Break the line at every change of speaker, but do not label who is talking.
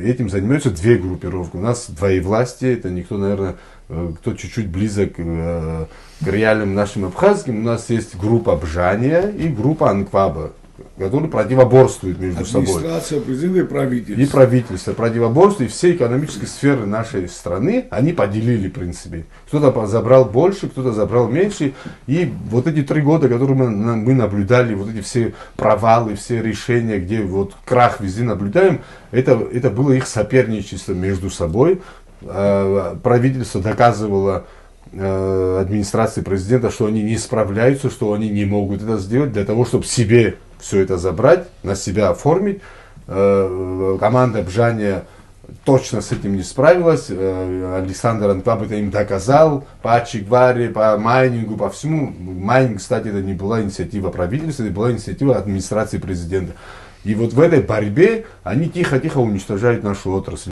Этим занимаются две группировки. У нас двоевластие, это никто, наверное, кто чуть-чуть близок к реальным нашим абхазским. У нас есть группа Бжания и группа Анкваба, которые противоборствуют между собой.
Администрация, президент и правительство.
И правительство противоборствует, и все экономические сферы нашей страны, они поделили, в принципе. Кто-то забрал больше, кто-то забрал меньше. И вот эти 3 года, которые мы наблюдали, вот эти все провалы, все решения, где вот крах везде наблюдаем, это было их соперничество между собой. Правительство доказывало администрации президента, что они не справляются, что они не могут это сделать для того, чтобы себе все это забрать, на себя оформить. Команда Бжания точно с этим не справилась. Александр Анкваб это им доказал по Ачигваре, по майнингу, по всему. Майнинг, кстати, это не была инициатива правительства, это была инициатива администрации президента. И вот в этой борьбе они тихо-тихо уничтожают нашу отрасль.